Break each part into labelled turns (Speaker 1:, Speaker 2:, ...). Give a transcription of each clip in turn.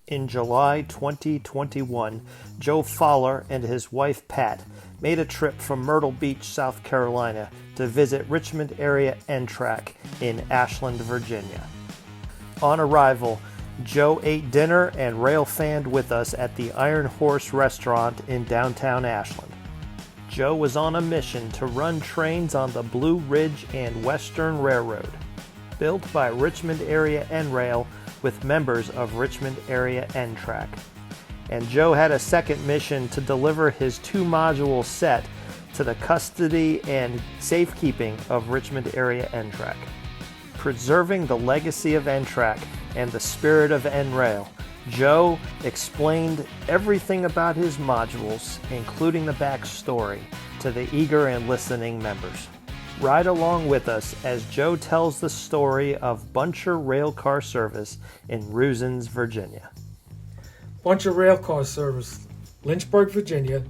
Speaker 1: In July 2021, Joe Fowler and his wife Pat made a trip from Myrtle Beach, South Carolina to visit Richmond Area NTRAK in Ashland, Virginia. On arrival, Joe ate dinner and rail fanned with us at the Iron Horse restaurant in downtown Ashland. Joe was on a mission to run trains on the Blue Ridge and Western Railroad, built by Richmond Area NRail with members of Richmond Area NTRAK. And Joe had a second mission to deliver his 2-module set to the custody and safekeeping of Richmond Area NTRAK. Preserving the legacy of NTRAK and the spirit of NRail, Joe explained everything about his modules, including the backstory, to the eager and listening members. Ride along with us as Joe tells the story of Buncher Railcar Service in Ruesens, Virginia.
Speaker 2: Buncher Railcar Service, Lynchburg, Virginia,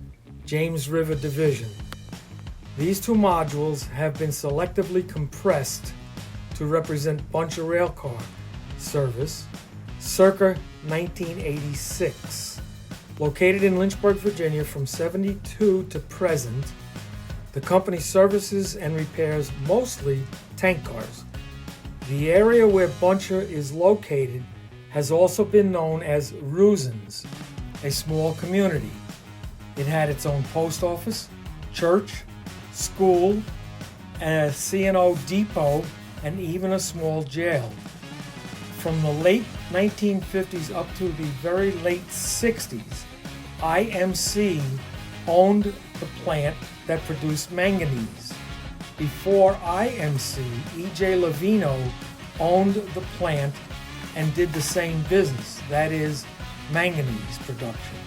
Speaker 2: James River Division. These 2 modules have been selectively compressed to represent Buncher Railcar Service circa 1986. Located in Lynchburg, Virginia from 72 to present, the company services and repairs mostly tank cars. The area where Buncher is located has also been known as Ruesens, a small community. It had its own post office, church, school, a C&O depot, and even a small jail. From the late 1950s up to the very late 60s, IMC owned the plant that produced manganese. Before IMC, E.J. Lavino owned the plant and did the same business, that is, manganese production.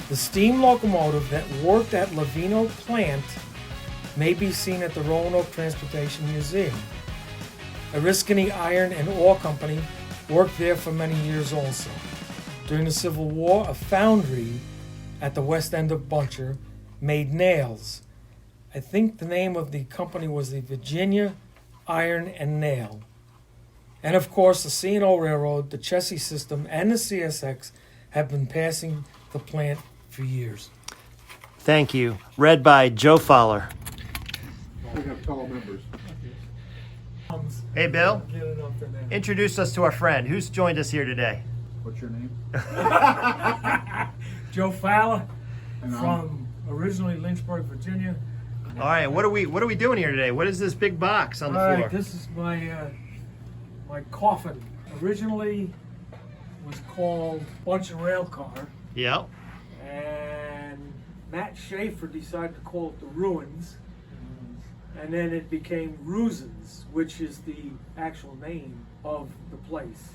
Speaker 2: The steam locomotive that worked at Lavino plant may be seen at the Roanoke Transportation Museum. Oriskany Iron and Ore Company worked there for many years also. During the Civil War, a foundry at the west end of Buncher made nails. I think the name of the company was the Virginia Iron and Nail. And of course, the C&O Railroad, the Chessie System, and the CSX have been passing the plant for years.
Speaker 1: Thank you. Read by Joe Fowler.
Speaker 3: We have fellow members.
Speaker 1: Hey, Bill. Introduce us to our friend. Who's joined us here today?
Speaker 3: What's your name?
Speaker 2: Joe Fowler
Speaker 3: And
Speaker 2: from originally Lynchburg, Virginia.
Speaker 1: All right, what are we doing here today? What is this big box on the floor?
Speaker 2: This is my coffin. Originally was called Buncher Railcar,
Speaker 1: Yep.
Speaker 2: and Matt Schaefer decided to call it the Ruins, and then it became Ruesens, which is the actual name of the place.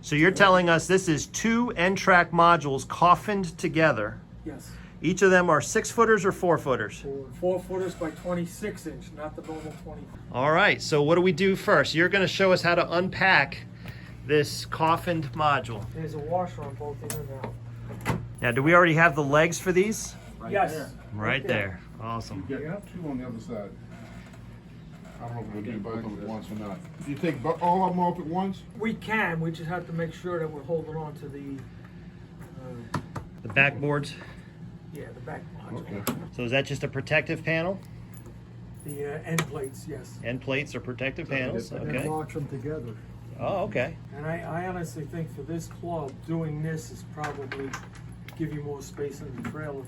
Speaker 1: So you're telling us this is 2 NTRAK modules coffined together.
Speaker 2: Yes.
Speaker 1: Each of them are 6-footers or 4-footers?
Speaker 2: 4-footers by 26-inch, not the normal 20.
Speaker 1: All right, so what do we do first? You're going to show us how to unpack this coffined module.
Speaker 2: There's a washer on both in and out.
Speaker 1: Now, do we already have the legs for these?
Speaker 3: Right
Speaker 2: Yes.
Speaker 3: there.
Speaker 1: Right there. Awesome.
Speaker 3: You get 2 on the other side. I don't know if we'll do both of them at once or not. Do you take all of them off at once?
Speaker 2: We can, we just have to make sure that we're holding on to the
Speaker 1: The backboards.
Speaker 2: the back module.
Speaker 3: Okay.
Speaker 1: So is that just a protective panel?
Speaker 2: The end plates, yes.
Speaker 1: End plates are protective panels. Okay.
Speaker 2: locks them together.
Speaker 1: Oh, okay.
Speaker 2: And I honestly think for this club, doing this is probably give you more space in the trailer.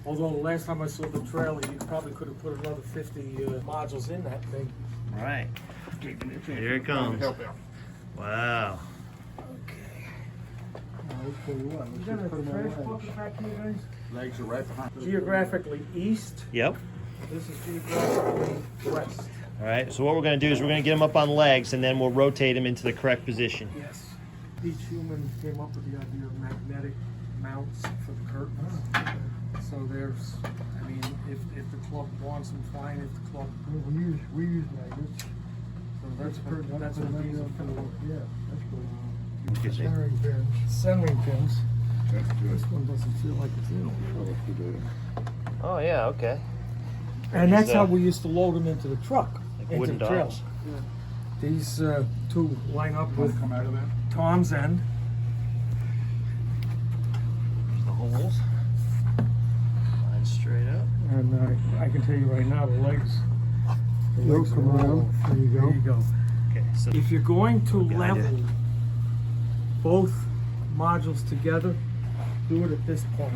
Speaker 2: Although the last time I saw the trailer, you probably could have put another 50 modules in that thing.
Speaker 1: All right. Here it comes.
Speaker 3: Help out.
Speaker 1: Wow.
Speaker 2: You got a trash bucket back here, guys?
Speaker 3: Legs are right behind.
Speaker 2: Geographically east,
Speaker 1: Yep.
Speaker 2: this is geographically west.
Speaker 1: All right. So what we're going to do is we're going to get them up on legs, and then we'll rotate them into the correct position.
Speaker 2: Yes. Each human came up with the idea of magnetic mounts for the curtains. So there's, I mean, if the club wants them, fine. If the club,
Speaker 4: We use magnets.
Speaker 2: so that's what we use them for.
Speaker 4: Yeah, that's good.
Speaker 1: Excuse me.
Speaker 4: Centering pins.
Speaker 2: Centering pins.
Speaker 3: That's good.
Speaker 4: This one doesn't feel like it's in.
Speaker 1: Oh yeah. Okay.
Speaker 2: And that's
Speaker 1: These,
Speaker 2: how we used to load them into the truck,
Speaker 1: Like
Speaker 2: into
Speaker 1: wooden
Speaker 2: the trails.
Speaker 1: dolls.
Speaker 2: These 2 line up
Speaker 3: Want
Speaker 2: with
Speaker 3: to come out of that?
Speaker 2: Tom's end.
Speaker 1: holes. Line straight up.
Speaker 2: And I can tell you right now, the legs
Speaker 4: They'll come
Speaker 2: are
Speaker 4: around.
Speaker 2: off.
Speaker 4: There you
Speaker 2: There
Speaker 4: go.
Speaker 2: you go.
Speaker 1: Okay, so
Speaker 2: If you're going to
Speaker 1: Good idea.
Speaker 2: level both modules together, do it at this point.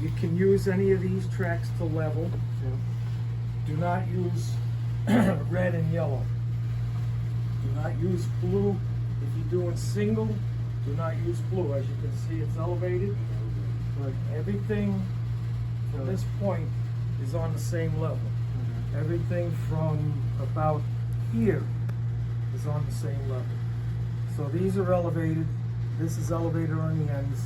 Speaker 2: You can use any of these tracks to level. Do not use red and yellow. Do not use blue. If you're doing single, do not use blue. As you can see, it's elevated. But everything from this point is on the same level. Everything from about here is on the same level. So these are elevated. This is elevated on the ends.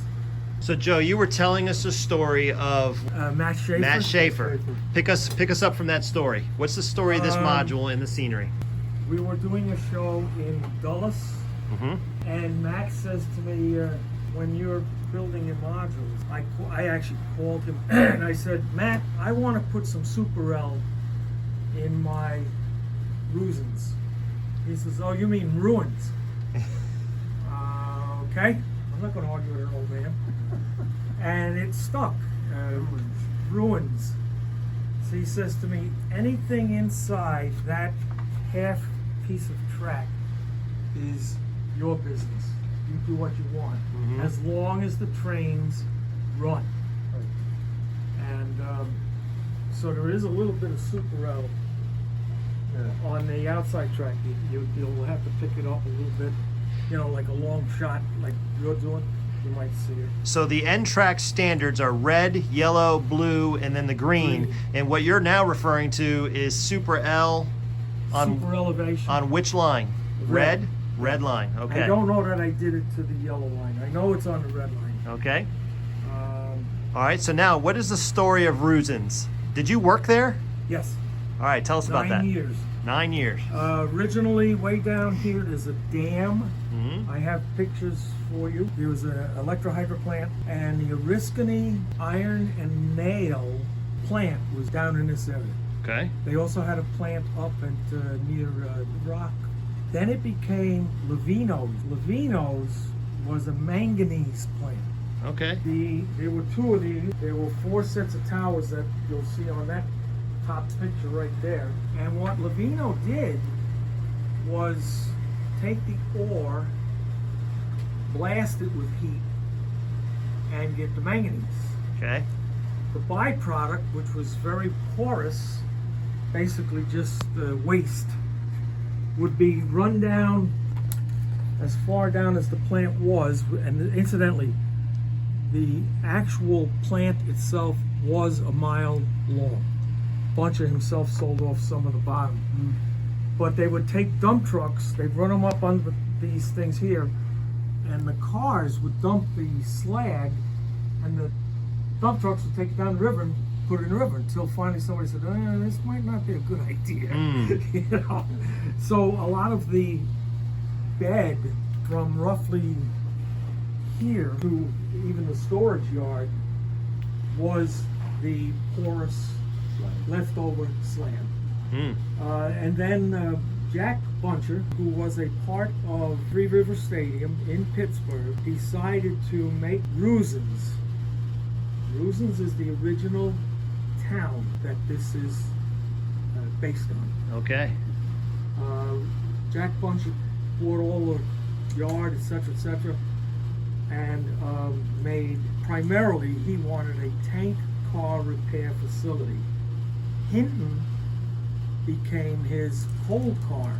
Speaker 1: So Joe, you were telling us a story of
Speaker 2: Matt Schaefer.
Speaker 1: Matt Schaefer. Pick us up from that story. What's the story of this module and the scenery?
Speaker 2: We were doing a show in Dulles, and Matt says to me, when you're building your modules, I actually called him and I said, Matt, I want to put some Super L in my Ruesens. He says, oh, you mean ruins? Okay, I'm not going to argue with an old man. And it stuck. Ruins. So he says to me, anything inside that half piece of track is your business. You do what you want, as long as the trains run. And so there is a little bit of Super L on the outside track. You'll have to pick it up a little bit, you know, like a long shot like you're doing. You might see it.
Speaker 1: So the NTRAK standards are red, yellow, blue, and then the green. And what you're now referring to is Super L on
Speaker 2: Super elevation.
Speaker 1: on which line?
Speaker 2: Red.
Speaker 1: Red line. Okay.
Speaker 2: I don't know that I did it to the yellow line. I know it's on the red line.
Speaker 1: Okay. All right. So now, what is the story of Ruesens? Did you work there?
Speaker 2: Yes.
Speaker 1: All right. Tell us about that.
Speaker 2: 9 years.
Speaker 1: 9 years.
Speaker 2: Originally, way down here, there's a dam. I have pictures for you. There was an electrohydro plant, and the Oriskany Iron and Nail plant was down in this area.
Speaker 1: Okay.
Speaker 2: They also had a plant up at near Rock. Then it became Lavino's. Lavino's was a manganese plant.
Speaker 1: Okay.
Speaker 2: There were two of these. There were 4 sets of towers that you'll see on that top picture right there. And what Lavino did was take the ore, blast it with heat, and get the manganese.
Speaker 1: Okay.
Speaker 2: The byproduct, which was very porous, basically just waste, would be run down as far down as the plant was. And incidentally, the actual plant itself was a mile long. Buncher himself sold off some of the bottom. But they would take dump trucks, they'd run them up on these things here, and the cars would dump the slag, and the dump trucks would take it down the river and put it in the river until finally somebody said, this might not be a good idea. You know? So a lot of the bed from roughly here to even the storage yard was the porous leftover slag. And then Jack Buncher, who was a part of Three River Stadium in Pittsburgh, decided to make Ruesens. Ruesens is the original town that this is based on.
Speaker 1: Okay.
Speaker 2: Jack Buncher bought all the yard, etc., and made, primarily, he wanted a tank car repair facility. Hinton became his coal car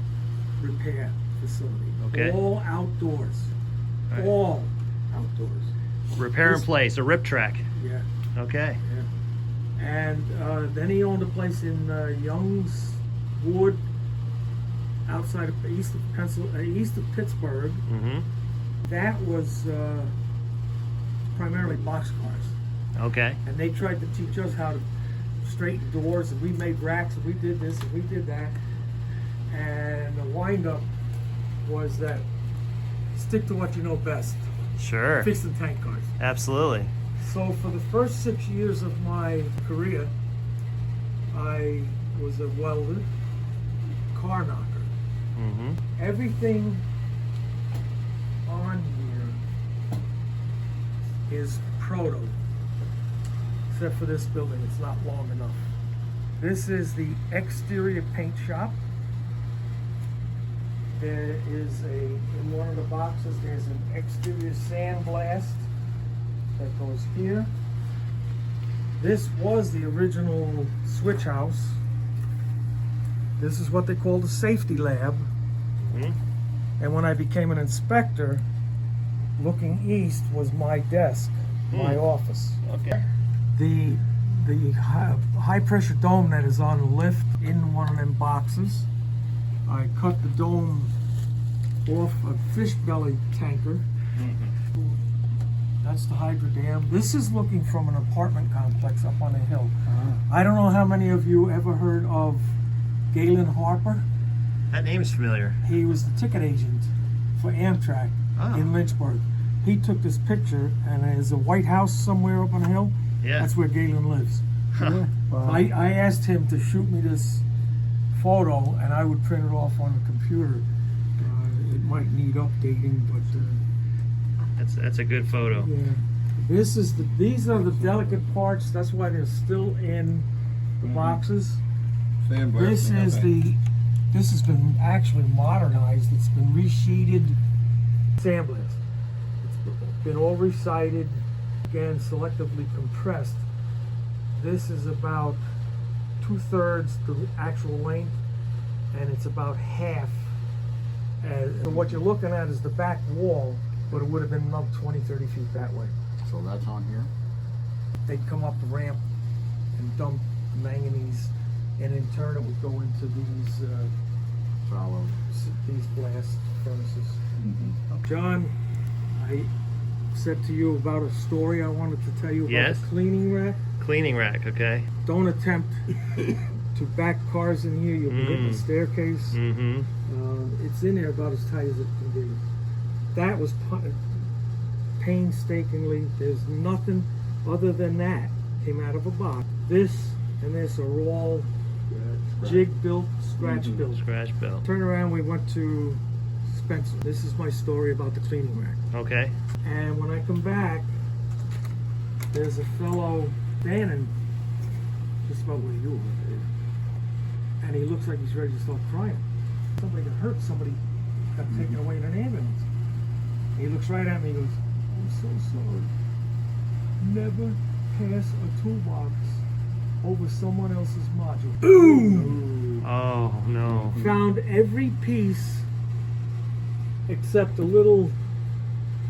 Speaker 2: repair facility.
Speaker 1: Okay.
Speaker 2: All outdoors.
Speaker 1: Right.
Speaker 2: All outdoors.
Speaker 1: Repair in place, a rip track.
Speaker 2: Yeah.
Speaker 1: Okay.
Speaker 2: Yeah. And then he owned a place in Young's Wood, outside of east of Pittsburgh. That was primarily boxcars.
Speaker 1: Okay.
Speaker 2: And they tried to teach us how to straighten doors, and we made racks, and we did this, and we did that. And the wind-up was that stick to what you know best.
Speaker 1: Sure.
Speaker 2: Fix the tank cars.
Speaker 1: Absolutely.
Speaker 2: So for the first 6 years of my career, I was a welder, car knocker. Everything on here is proto. Except for this building, it's not long enough. This is the exterior paint shop. There is in one of the boxes, there's an exterior sandblast that goes here. This was the original switch house. This is what they call the safety lab. And when I became an inspector, looking east was my desk, my office.
Speaker 1: Okay.
Speaker 2: The high pressure dome that is on the lift in one of them boxes. I cut the dome off a fish belly tanker. That's the hydro dam. This is looking from an apartment complex up on a hill. I don't know how many of you ever heard of Galen Harper.
Speaker 1: That name's familiar.
Speaker 2: He was the ticket agent for Amtrak in Lynchburg. He took this picture, and there's a White House somewhere up on a hill.
Speaker 1: Yeah.
Speaker 2: That's where Galen lives.
Speaker 4: Wow.
Speaker 2: I asked him to shoot me this photo, and I would print it off on the computer. It might need updating, but
Speaker 1: That's a good photo.
Speaker 2: yeah. These are the delicate parts. That's why they're still in the boxes.
Speaker 3: Sandblasting,
Speaker 2: This has been actually modernized. It's been resheeted. Sandblast. It's been all recited, again selectively compressed. This is about 2/3 the actual length, and it's about half. And what you're looking at is the back wall, but it would have been another 20, 30 feet that way.
Speaker 3: So that's on here?
Speaker 2: They'd come up the ramp and dump manganese, and in turn it would go into these blast furnaces. John, I said to you about a story I wanted to tell you about
Speaker 1: Yes.
Speaker 2: the cleaning rack.
Speaker 1: Cleaning rack, okay.
Speaker 2: Don't attempt to back cars in here. You'll be hitting the staircase. It's in there about as tight as it can be. That was painstakingly. There's nothing other than that came out of a box. This and this are all jig built, scratch built.
Speaker 1: Scratch built.
Speaker 2: Turn around, we went to Spencer. This is my story about the cleaning rack.
Speaker 1: Okay.
Speaker 2: And when I come back, there's a fellow standing just about where you were, and he looks like he's ready to start crying. Somebody got hurt. Somebody got taken away in an ambulance. He looks right at me and goes, "I'm so sorry. Never pass a toolbox over someone else's module." Boom!
Speaker 1: Oh no.
Speaker 2: Found every piece except a little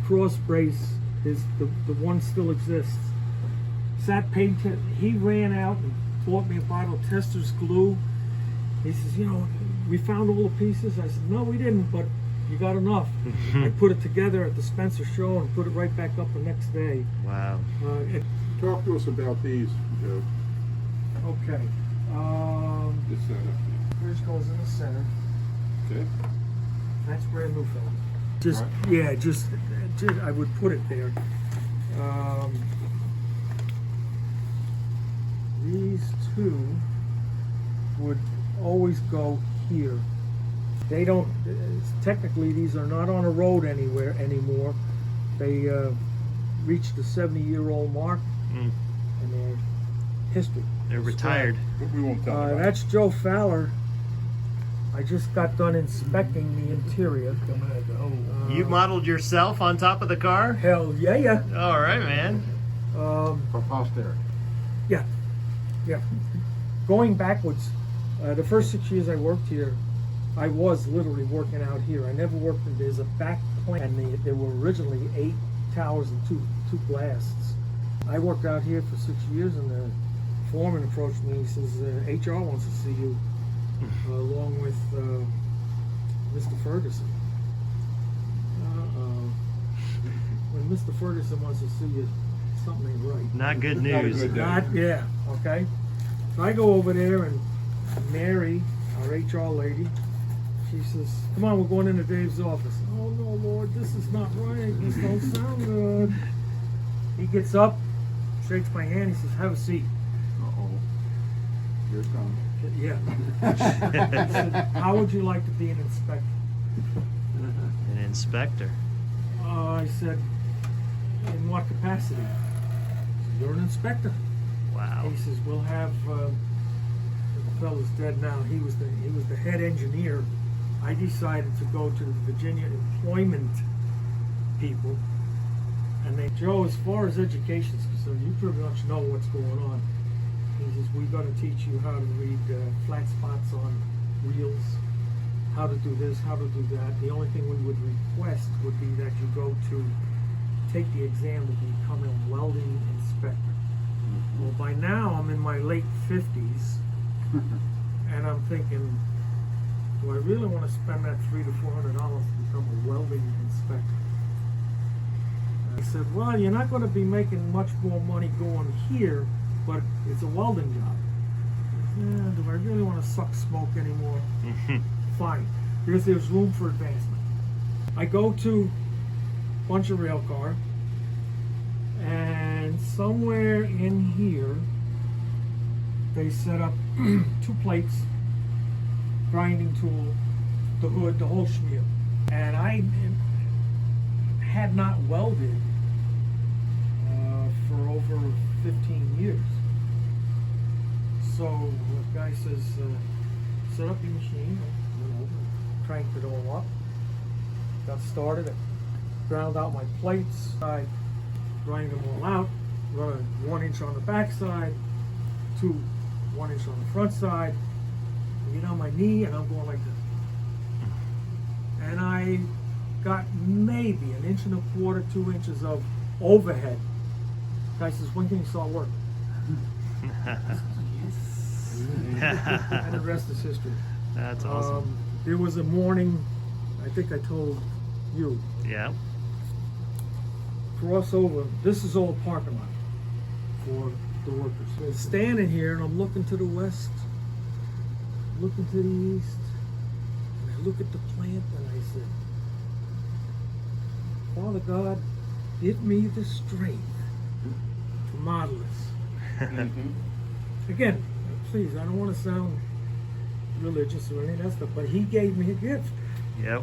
Speaker 2: cross brace. The one still exists. Sat paint. He ran out and bought me a bottle of Tester's glue. He says, we found all the pieces. I said, no, we didn't, but you got enough. I put it together at the Spencer show and put it right back up the next day.
Speaker 1: Wow.
Speaker 3: Talk to us about these, Joe.
Speaker 2: Okay.
Speaker 3: This setup.
Speaker 2: Yours goes in the center.
Speaker 3: Okay.
Speaker 2: That's brand new, fellas. Just I would put it there. These two would always go here. They don't, technically these are not on a road anywhere anymore. They reached the 70-year-old mark and they're history.
Speaker 1: They're retired.
Speaker 3: But we won't tell them.
Speaker 2: That's Joe Fowler. I just got done inspecting the interior.
Speaker 1: You modeled yourself on top of the car?
Speaker 2: Hell yeah.
Speaker 1: All right, man.
Speaker 3: For posterity.
Speaker 2: Yeah. Going backwards, the first 6 years I worked here, I was literally working out here. I never worked in, there's a back plant, and there were originally 8 towers and two blasts. I worked out here for 6 years, and the foreman approached me. He says, HR wants to see you, along with Mr. Ferguson. When Mr. Ferguson wants to see you, something ain't right.
Speaker 1: Not good
Speaker 3: Not a
Speaker 1: news.
Speaker 3: good day.
Speaker 2: Okay. So I go over there, and Mary, our HR lady, she says, "Come on, we're going into Dave's office." Oh no, Lord, this is not right. This don't sound good. He gets up, shakes my hand. He says, "Have a seat."
Speaker 3: Uh-oh. Here it comes.
Speaker 2: Yeah. He said, "How would you like to be an inspector?"
Speaker 1: An inspector.
Speaker 2: I said, in what capacity? You're an inspector.
Speaker 1: Wow.
Speaker 2: He says, we'll have, the fellow's dead now, he was the head engineer. I decided to go to the Virginia employment people, and they, Joe, as far as education is concerned, you pretty much know what's going on. He says, we're going to teach you how to read flat spots on reels, how to do this, how to do that. The only thing we would request would be that you go to take the exam to become a welding inspector. Well, by now I'm in my late 50s, and I'm thinking, do I really want to spend that $300 to $400 to become a welding inspector? And I said, well, you're not going to be making much more money going here, but it's a welding job. Yeah, do I really want to suck smoke anymore? Fine, because there's room for advancement. I go to a bunch of rail car, and somewhere in here they set up 2 plates, grinding tool, the hood, the whole schmeal. And I had not welded for over 15 years. So the guy says, set up your machine. I went over, cranked it all up, got started, ground out my plates, I grind them all out, run 1 inch on the back side, 1 inch on the front side, I get on my knee and I'm going like this. And I got maybe 1.25 inches, 2 inches of overhead. Guy says, when can you start work? And the rest is history.
Speaker 1: That's awesome.
Speaker 2: There was a morning, I think I told you,
Speaker 1: Yeah.
Speaker 2: cross over, this is all parking lot for the workers. So standing here and I'm looking to the west, looking to the east, and I look at the plant and I said, Father God, give me the strength to model this. Again, please, I don't want to sound religious or any of that stuff, but he gave me a gift.
Speaker 1: Yep.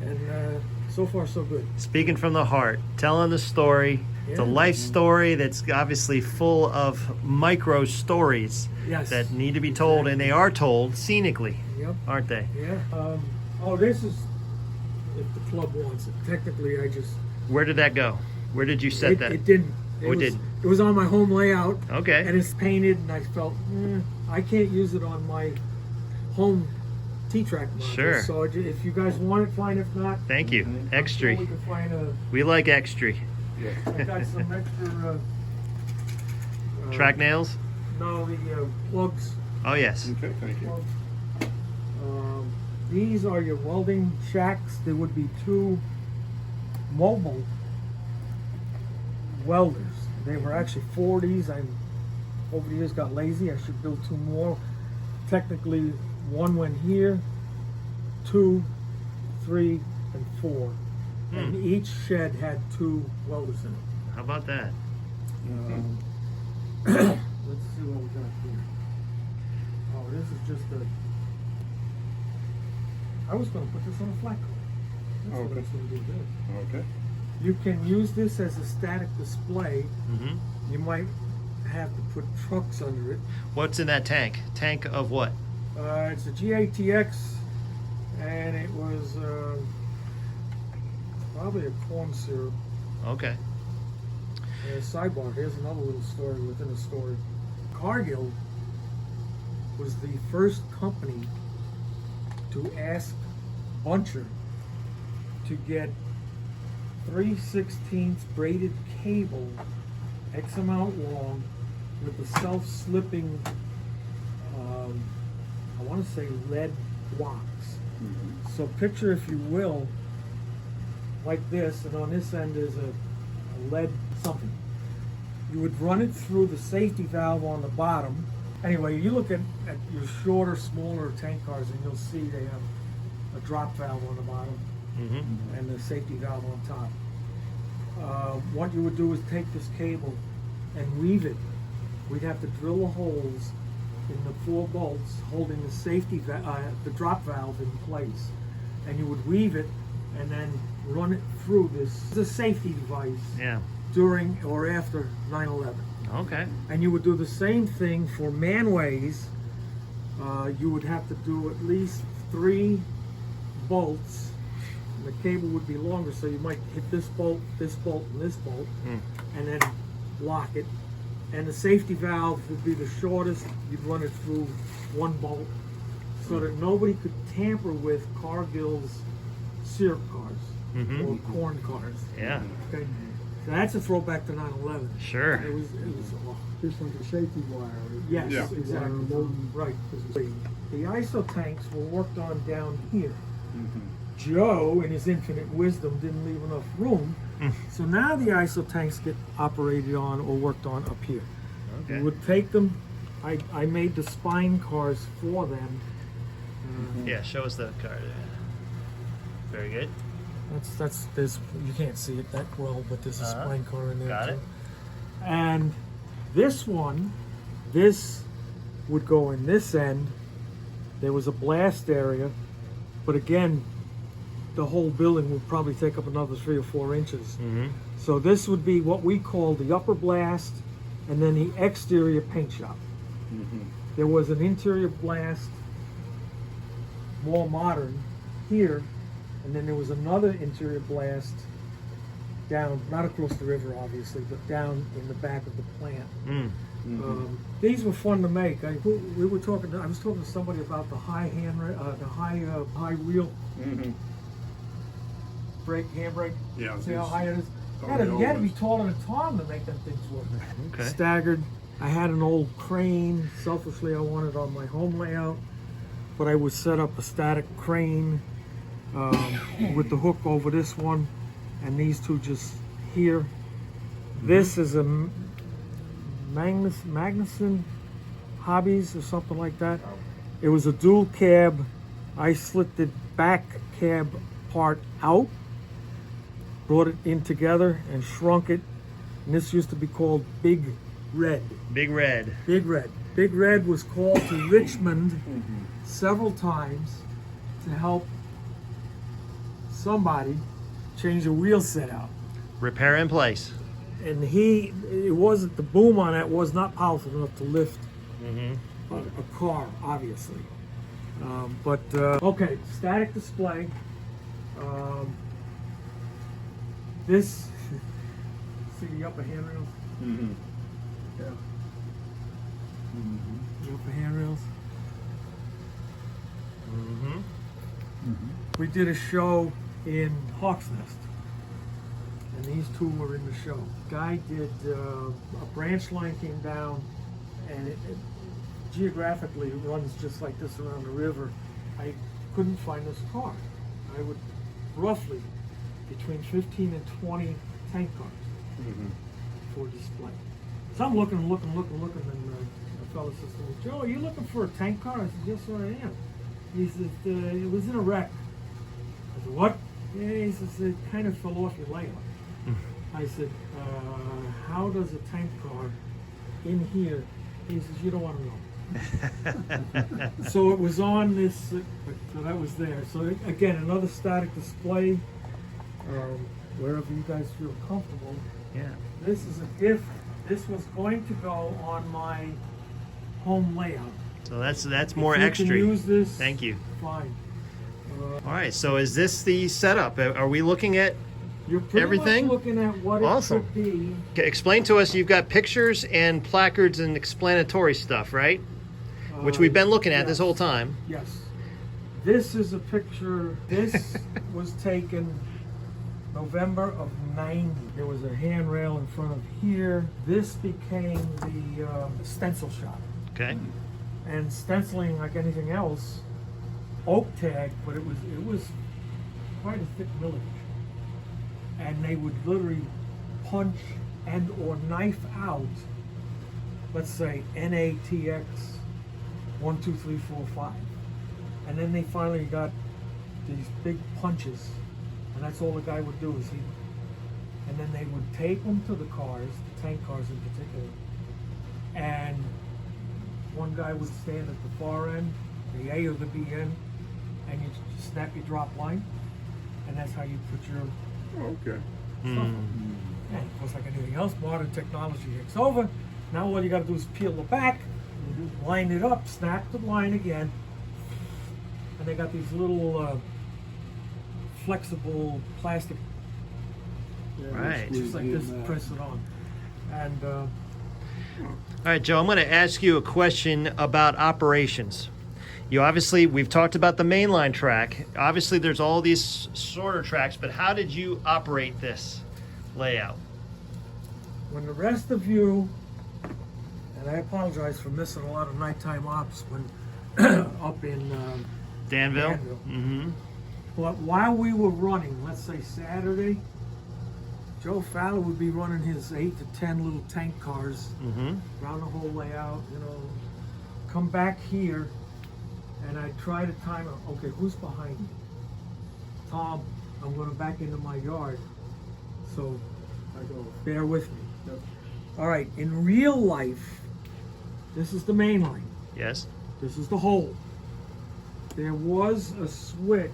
Speaker 2: And so far so good.
Speaker 1: Speaking from the heart, telling the story. It's a
Speaker 2: Yeah.
Speaker 1: life story that's obviously full of micro stories
Speaker 2: Yes.
Speaker 1: that need to be told, and they are told scenically,
Speaker 2: Yep.
Speaker 1: aren't they?
Speaker 2: Yeah. Oh, this is, if the club wants it. Technically, I just...
Speaker 1: Where did that go? Where did you set that?
Speaker 2: It didn't.
Speaker 1: Oh, it
Speaker 2: was,
Speaker 1: didn't.
Speaker 2: It was on my home layout.
Speaker 1: Okay.
Speaker 2: And it's painted, and I felt, I can't use it on my home T-Track model.
Speaker 1: Sure.
Speaker 2: So if you guys want it, fine. If not,
Speaker 1: Thank you.
Speaker 2: I'm sure
Speaker 1: Extra.
Speaker 2: we can find a...
Speaker 1: We like extra.
Speaker 2: I got some extra...
Speaker 1: Track nails?
Speaker 2: No, the plugs.
Speaker 1: Oh, yes.
Speaker 3: Okay, thank you.
Speaker 2: These are your welding shacks. There would be 2 mobile welders. They were actually 40s. I over the years got lazy. I should build 2 more. Technically, 1 went here, 2, 3, and 4. And each shed had 2 welders in it.
Speaker 1: How about that?
Speaker 2: Let's see what we got here. Oh, this is just a... I was going to put this on a flat car. That's what I
Speaker 3: Okay.
Speaker 2: was going to do this.
Speaker 3: Okay.
Speaker 2: You can use this as a static display.
Speaker 1: Mm-hmm.
Speaker 2: You might have to put trucks under it.
Speaker 1: What's in that tank? Tank of what?
Speaker 2: It's a GATX, and it was probably a corn syrup.
Speaker 1: Okay.
Speaker 2: Sidebar, here's another little story within a story. Cargill was the first company to ask Buncher to get 3/16 braided cable, X amount long, with a self-slipping, I want to say lead blocks. So picture, if you will, like this, and on this end is a lead something. You would run it through the safety valve on the bottom. Anyway, you look at your shorter, smaller tank cars and you'll see they have a drop valve on the bottom
Speaker 1: Mm-hmm.
Speaker 2: and the safety valve on top. What you would do is take this cable and weave it. We'd have to drill the holes in the 4 bolts holding the safety the drop valve in place, and you would weave it and then run it through this. It's a safety device.
Speaker 1: Yeah.
Speaker 2: during or after 9/11.
Speaker 1: Okay.
Speaker 2: And you would do the same thing for manways. You would have to do at least 3 bolts. And the cable would be longer, so you might hit this bolt, and this bolt, and then lock it. And the safety valve would be the shortest. You'd run it through 1 bolt, so that nobody could tamper with Cargill's syrup cars or corn cars.
Speaker 1: Yeah.
Speaker 2: Okay, so that's a throwback to 9/11.
Speaker 1: Sure.
Speaker 2: It was
Speaker 4: Just like a safety wire.
Speaker 2: yes,
Speaker 3: Yeah.
Speaker 2: exactly. Right. The ISO tanks were worked on down here. Joe, in his infinite wisdom, didn't leave enough room, so now the ISO tanks get operated on or worked on up here.
Speaker 1: Okay.
Speaker 2: We would take them. I made the spine cars for them.
Speaker 1: Yeah, show us the card. Very good.
Speaker 2: There's you can't see it that well, but there's a spine car in there.
Speaker 1: Got
Speaker 2: too.
Speaker 1: it.
Speaker 2: And this one, this would go in this end. There was a blast area, but again, the whole building would probably take up another 3 or 4 inches. So this would be what we call the upper blast, and then the exterior paint shop. There was an interior blast, more modern, here, and then there was another interior blast down, not across the river obviously, but down in the back of the plant. These were fun to make. I was talking to somebody about the high high wheel brake, handbrake.
Speaker 3: Yeah.
Speaker 2: See how high it is?
Speaker 3: Oh,
Speaker 2: You had to be
Speaker 3: always.
Speaker 2: taller than Tom to make them things work.
Speaker 1: Okay.
Speaker 2: Staggered. I had an old crane. Selfishly, I wanted on my home layout, but I would set up a static crane with the hook over this one, and these two just here. This is a Magnuson Hobbies or something like that. It was a dual cab. I slit the back cab part out, brought it in together and shrunk it. And this used to be called Big Red.
Speaker 1: Big Red.
Speaker 2: Big Red. Big Red was called to Richmond several times to help somebody change a wheel set out.
Speaker 1: Repair in place.
Speaker 2: And it wasn't, the boom on that was not powerful enough to lift a car, obviously. Okay, static display. This, see the upper handrails?
Speaker 4: Yeah.
Speaker 2: The upper handrails. We did a show in Hawks Nest, and these two were in the show. Guy did a branch line came down, and it geographically it runs just like this around the river. I couldn't find this car. I would roughly between 15 and 20 tank cars for display. So I'm looking, and the fellow says to me, "Joe, are you looking for a tank car?" I said, "Yes, sir, I am." He says, "It was in a wreck." I said, "What?" "Yeah," he says, "It kind of fell off your layout." I said, "How does a tank car in here?" He says, "You don't want to know." So it was on this, so that was there. So again, another static display, wherever you guys feel comfortable.
Speaker 1: Yeah.
Speaker 2: This is a gift. This was going to go on my home layout.
Speaker 1: So that's more
Speaker 2: If you
Speaker 1: extra.
Speaker 2: can use this,
Speaker 1: Thank you.
Speaker 2: fine.
Speaker 1: All right. So is this the setup? Are we looking at?
Speaker 2: You're pretty
Speaker 1: Everything?
Speaker 2: much looking at what
Speaker 1: Awesome.
Speaker 2: it could be.
Speaker 1: Okay, explain to us. You've got pictures and placards and explanatory stuff, right? Which we've been looking at this whole time.
Speaker 2: Yes. This is a picture. This was taken November of '90. There was a handrail in front of here. This became the stencil shop.
Speaker 1: Okay.
Speaker 2: And stenciling, like anything else, oak tag, but it was quite a thick millage. And they would literally punch and or knife out, let's say NATX 1, 2, 3, 4, 5. And then they finally got these big punches, and that's all the guy would do is and then they would take them to the cars, the tank cars in particular, and one guy would stand at the far end, the A or the B end, and you snap your drop line, and that's how you put your
Speaker 3: Oh, okay.
Speaker 2: stuff on. Yeah, of course, course, like anything else, modern technology takes over. Now all you got to do is peel the back, line it up, snap the line again, and they got these little flexible plastic,
Speaker 1: Right.
Speaker 2: just like this, press it on. And
Speaker 1: All right, Joe, I'm going to ask you a question about operations. You obviously, we've talked about the mainline track. Obviously, there's all these shorter tracks, but how did you operate this layout?
Speaker 2: when the rest of you, and I apologize for missing a lot of nighttime ops when up in
Speaker 1: Danville?
Speaker 2: Danville.
Speaker 1: Mm-hmm.
Speaker 2: But while we were running, let's say Saturday, Joe Fowler would be running his 8 to 10 little tank cars
Speaker 1: Mm-hmm.
Speaker 2: around the whole layout, come back here, and I try to time it. Okay, who's behind me? Tom, I'm going back into my yard, so
Speaker 4: I go.
Speaker 2: bear with me.
Speaker 4: Yep.
Speaker 2: All right, in real life, this is the main line.
Speaker 1: Yes.
Speaker 2: This is the hole. There was a switch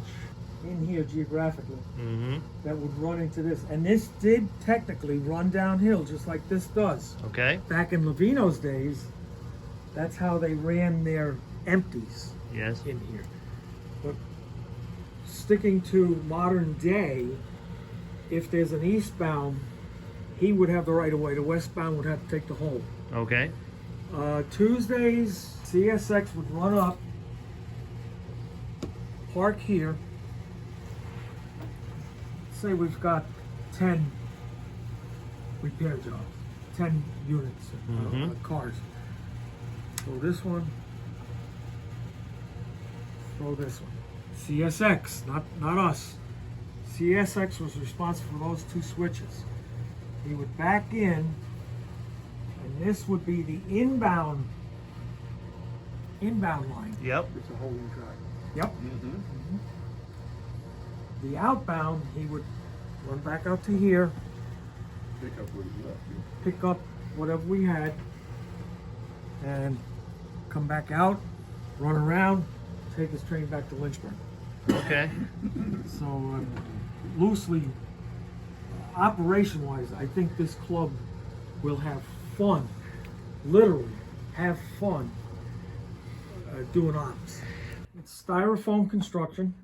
Speaker 2: in here geographically
Speaker 1: Mm-hmm.
Speaker 2: that would run into this, and this did technically run downhill just like this does.
Speaker 1: Okay.
Speaker 2: Back in Levino's days, that's how they ran their empties
Speaker 1: Yes.
Speaker 2: in here. But sticking to modern day, if there's an eastbound, he would have the right of way. The westbound would have to take the hole.
Speaker 1: Okay.
Speaker 2: Tuesdays, CSX would run up, park here. Say we've got 10 repair jobs, 10 units,
Speaker 1: Mhm.
Speaker 2: cars. Throw this one, throw this one. CSX, not us. CSX was responsible for those two switches. He would back in, and this would be the inbound line.
Speaker 1: Yep.
Speaker 4: It's a holding track.
Speaker 2: Yep. The outbound, he would run back out to here,
Speaker 3: Pick up what you left.
Speaker 2: pick up whatever we had, and come back out, run around, take his train back to Lynchburg.
Speaker 1: Okay.
Speaker 2: So, loosely, operation-wise, I think this club will have fun, literally have fun doing ops. It's styrofoam construction.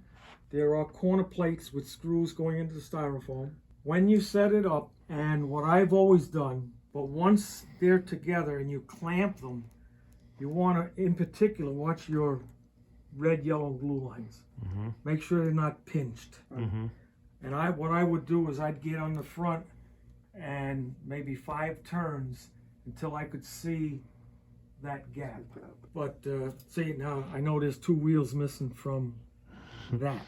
Speaker 2: There are corner plates with screws going into the styrofoam. When you set it up, and what I've always done, but once they're together and you clamp them, you want to, in particular, watch your red, yellow, blue lines.
Speaker 1: Mm-hmm.
Speaker 2: Make sure they're not pinched.
Speaker 1: Mm-hmm.
Speaker 2: And what I would do is I'd get on the front and maybe 5 turns until I could see that gap. But see, now I know there's 2 wheels missing from that.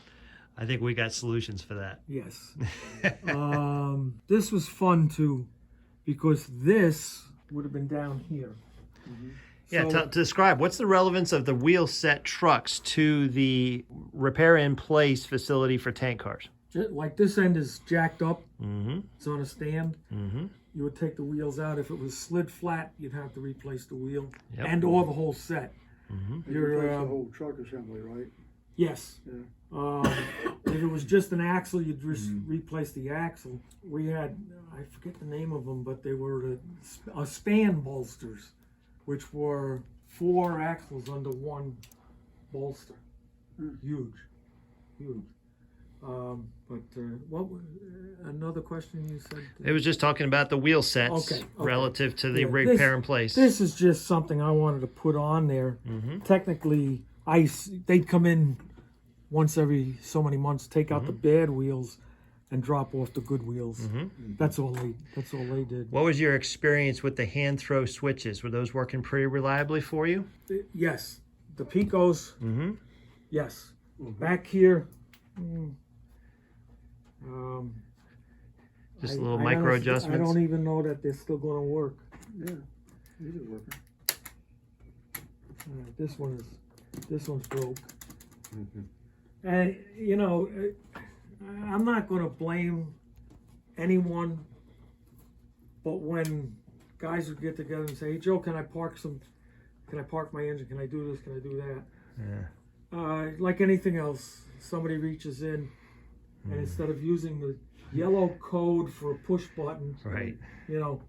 Speaker 1: I think we got solutions for that.
Speaker 2: Yes. This was fun too, because this would have been down here.
Speaker 1: Yeah,
Speaker 2: So-
Speaker 1: to describe, what's the relevance of the wheel set trucks to the repair in place facility for tank cars?
Speaker 2: Like this end is jacked up.
Speaker 1: Mm-hmm.
Speaker 2: It's on a stand.
Speaker 1: Mm-hmm.
Speaker 2: You would take the wheels out. If it was slid flat, you'd have to replace the wheel
Speaker 1: Yep.
Speaker 2: and or the whole set.
Speaker 1: Mm-hmm.
Speaker 4: You replace the whole truck assembly, right?
Speaker 2: Yes.
Speaker 4: Yeah.
Speaker 2: If it was just an axle, you'd just replace the axle. We had, I forget the name of them, but they were the span bolsters, which were 4 axles under one bolster. Huge. But what was another question you said?
Speaker 1: It was just talking about the wheel sets
Speaker 2: Okay.
Speaker 1: relative to the
Speaker 2: Yeah,
Speaker 1: repair in place.
Speaker 2: This is just something I wanted to put on there.
Speaker 1: Mm-hmm.
Speaker 2: Technically, they'd come in once every so many months, take out the bad wheels, and drop off the good wheels.
Speaker 1: Mm-hmm.
Speaker 2: That's all they did.
Speaker 1: What was your experience with the hand throw switches? Were those working pretty reliably for you?
Speaker 2: Yes, the Picos.
Speaker 1: Mm-hmm.
Speaker 2: Yes, back here.
Speaker 1: Just a little micro adjustments.
Speaker 2: I don't even know that they're still going to work.
Speaker 4: Yeah. These are working.
Speaker 2: This one's broke. And I'm not going to blame anyone, but when guys would get together and say, "Hey Joe, can I park my engine? Can I do this? Can I do that?"
Speaker 1: Yeah.
Speaker 2: Like anything else, somebody reaches in, and instead of using the yellow code for a push button.
Speaker 1: Right.
Speaker 2: You know.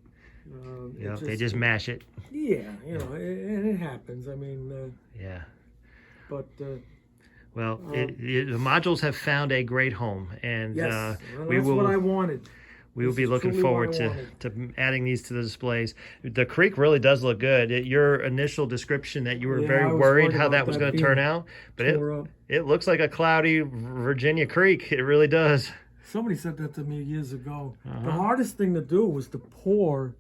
Speaker 1: Yeah, they just mash it.
Speaker 2: Yeah, you know, and it happens. I mean.
Speaker 1: Yeah.
Speaker 2: But.
Speaker 1: Well, the modules have found a great home, and
Speaker 2: Yes,
Speaker 1: we
Speaker 2: that's
Speaker 1: will.
Speaker 2: what I wanted.
Speaker 1: We will
Speaker 2: This
Speaker 1: be
Speaker 2: is
Speaker 1: looking
Speaker 2: truly
Speaker 1: forward
Speaker 2: what I
Speaker 1: to
Speaker 2: wanted.
Speaker 1: adding these to the displays. The creek really does look good. Your initial description that you were
Speaker 2: Yeah,
Speaker 1: very
Speaker 2: I was
Speaker 1: worried
Speaker 2: worried
Speaker 1: how
Speaker 2: about
Speaker 1: that was
Speaker 2: that
Speaker 1: going to turn
Speaker 2: being
Speaker 1: out, but
Speaker 2: tore up.
Speaker 1: it looks like a cloudy Virginia creek. It really does.
Speaker 2: Somebody said that to me years ago.
Speaker 1: Uh-huh.
Speaker 2: The hardest thing to do was to pour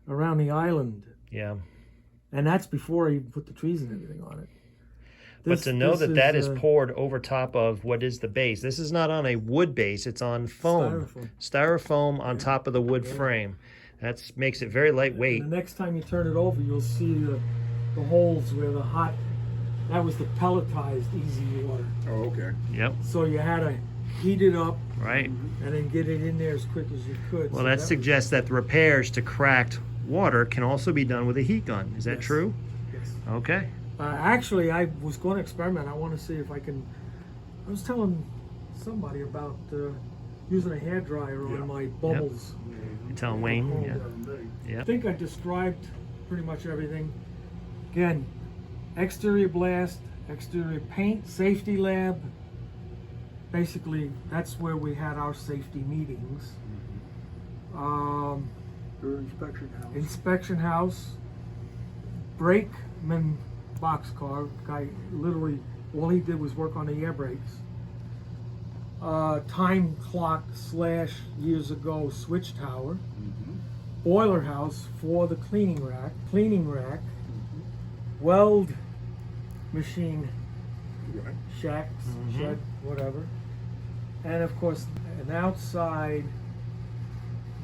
Speaker 2: around the island,
Speaker 1: Yeah.
Speaker 2: and that's before I even put the trees and everything on it.
Speaker 1: But to know that is
Speaker 2: uh,
Speaker 1: poured over top of what is the base. This is not on a wood base. It's on foam. Styrofoam on top of the wood frame. That makes it very lightweight.
Speaker 2: And the next time you turn it over, you'll see the holes where the hot, that was the pelletized easy water.
Speaker 3: Oh, okay.
Speaker 1: Yep.
Speaker 2: So you had to heat it up
Speaker 1: Right.
Speaker 2: and then get it in there as quick as you could.
Speaker 1: Well,
Speaker 2: So
Speaker 1: that suggests that the repairs to cracked water can also be done with a heat gun. Is that
Speaker 2: Yes.
Speaker 1: true?
Speaker 2: Yes.
Speaker 1: Okay.
Speaker 2: Actually, I was going to experiment. I want to see if I can. I was telling somebody about using a hairdryer on my bubbles.
Speaker 1: You telling Wayne? Yeah.
Speaker 2: I think I described pretty much everything. Again, exterior blast, exterior paint, safety lab. Basically, that's where we had our safety meetings.
Speaker 4: Your inspection house.
Speaker 2: Inspection house, brakeman boxcar. Guy literally, all he did was work on the air brakes. Time clock / years ago switch tower. Boiler house for the cleaning rack, weld machine
Speaker 3: Right.
Speaker 2: shacks, shed, whatever, and of course an outside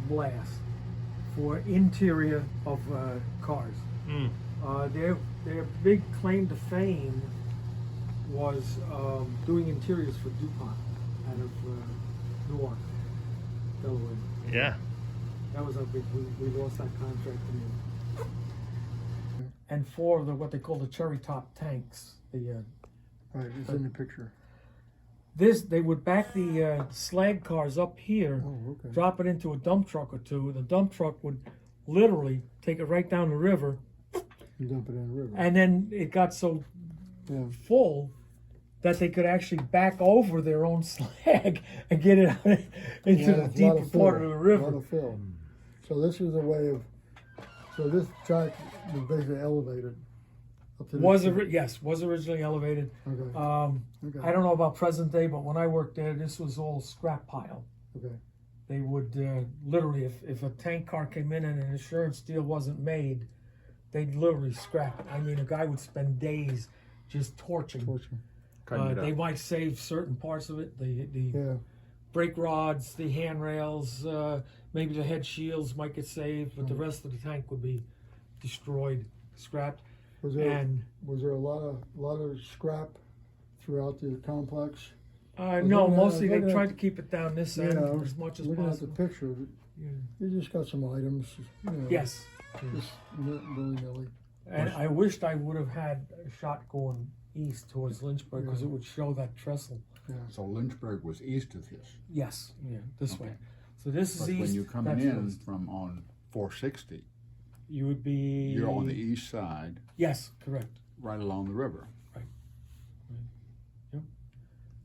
Speaker 2: blast for interior of cars.
Speaker 1: Mm.
Speaker 2: Their big claim to fame was doing interiors for DuPont out of Newark, Delaware.
Speaker 1: Yeah.
Speaker 2: That was our big. We lost that contract to them. And for the what they call the cherry top tanks,
Speaker 4: Right, it's in the picture.
Speaker 2: they would back the slag cars up here,
Speaker 4: Oh, okay.
Speaker 2: drop it into a dump truck or two. The dump truck would literally take it right down the river,
Speaker 4: You dump it in the river.
Speaker 2: and then it got so
Speaker 4: Yeah.
Speaker 2: full that they could actually back over their own slag and get it out into the
Speaker 4: It's a lot
Speaker 2: deeper
Speaker 4: of
Speaker 2: part
Speaker 4: fill,
Speaker 2: of the
Speaker 4: a
Speaker 2: river.
Speaker 4: lot of fill. So this is a way of. So this track was basically elevated. Up to
Speaker 2: Was
Speaker 4: this
Speaker 2: was originally elevated.
Speaker 4: Okay.
Speaker 2: I don't know about present day, but when I worked there, this was all scrap pile.
Speaker 4: Okay.
Speaker 2: They would literally, if a tank car came in and an insurance deal wasn't made, they'd literally scrap it. I mean, a guy would spend days just torching. They might save certain parts of it, the
Speaker 4: Yeah.
Speaker 2: brake rods, the handrails, maybe the head shields might get saved, but the rest of the tank would be destroyed, scrapped.
Speaker 4: Was there
Speaker 2: And
Speaker 4: was there a lot of scrap throughout the complex?
Speaker 2: no, mostly they
Speaker 4: looking at-
Speaker 2: tried to keep it down this end
Speaker 4: Yeah,
Speaker 2: as much as
Speaker 4: looking
Speaker 2: possible.
Speaker 4: at the picture,
Speaker 2: Yeah.
Speaker 4: you just got some items. You know,
Speaker 2: Yes.
Speaker 4: Just willy-nilly.
Speaker 2: And I wished I would have had a shot going east towards Lynchburg because it would show that trestle.
Speaker 3: So Lynchburg was east of this.
Speaker 2: Yes, yeah, this
Speaker 3: Okay.
Speaker 2: way. So this is
Speaker 3: But
Speaker 2: east.
Speaker 3: when you're coming
Speaker 2: that's
Speaker 3: in
Speaker 2: west.
Speaker 3: from on 460,
Speaker 2: You would be.
Speaker 3: you're on the east side,
Speaker 2: Yes, correct.
Speaker 3: right along the river.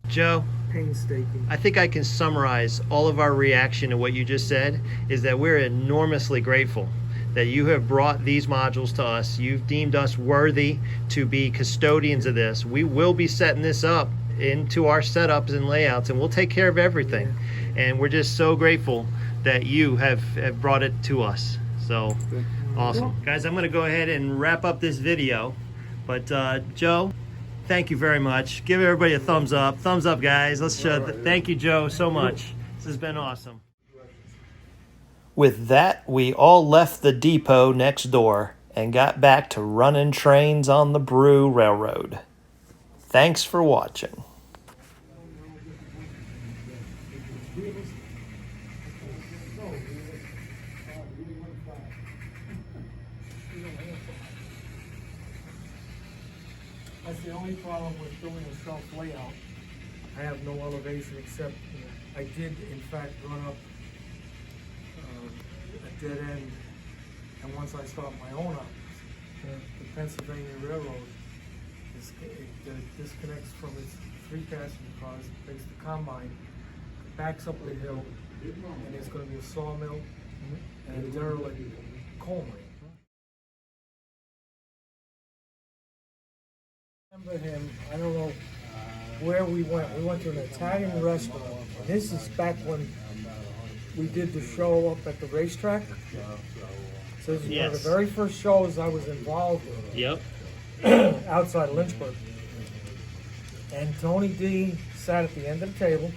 Speaker 1: Joe,
Speaker 2: Painstaking.
Speaker 1: I think I can summarize all of our reaction to what you just said is that we're enormously grateful that you have brought these modules to us. You've deemed us worthy to be custodians of this. We will be setting this up into our setups and layouts, and we'll take care of everything. And we're just so grateful that you have brought it to us. So awesome. Guys, I'm going to go ahead and wrap up this video. But Joe, thank you very much. Give everybody a thumbs up. Thumbs up, guys. Let's show. Thank you, Joe, so much. This has been awesome. With that, we all left the depot next door and got back to running trains on the Brew Railroad. Thanks for watching.
Speaker 2: That's the only problem with doing a self layout. I have no elevation except I did in fact run up a dead end, and once I start my own office, the Pennsylvania Railroad it disconnects from its 3 passenger cars, takes the combine, backs up the hill, and there's going to be a sawmill and a derelict coal mine. I remember him, I don't know where we went. We went to an Italian restaurant. And this is back when we did the show up at the racetrack. So this is one of the very first shows I was involved in.
Speaker 1: Yep.
Speaker 2: Outside of Lynchburg. And Tony D sat at the end of the table,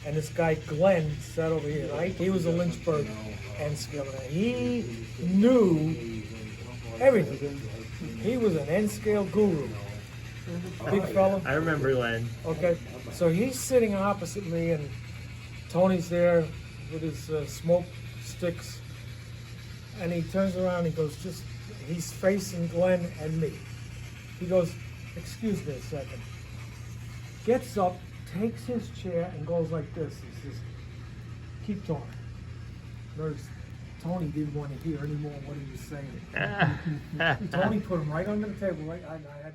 Speaker 2: and this guy Glenn sat over here. Right? He was a Lynchburg N Scaler. He knew everything. He was an N scale guru. Big fella.
Speaker 1: I remember Glenn.
Speaker 2: Okay, so he's sitting opposite me, and Tony's there with his smoke sticks, and he turns around and he goes, he's facing Glenn and me. He goes, "Excuse me a second." Gets up, takes his chair, and goes like this. He says, "Keep talking." Notice Tony didn't want to hear any more what he was saying. Tony put him right under the table. Right, I had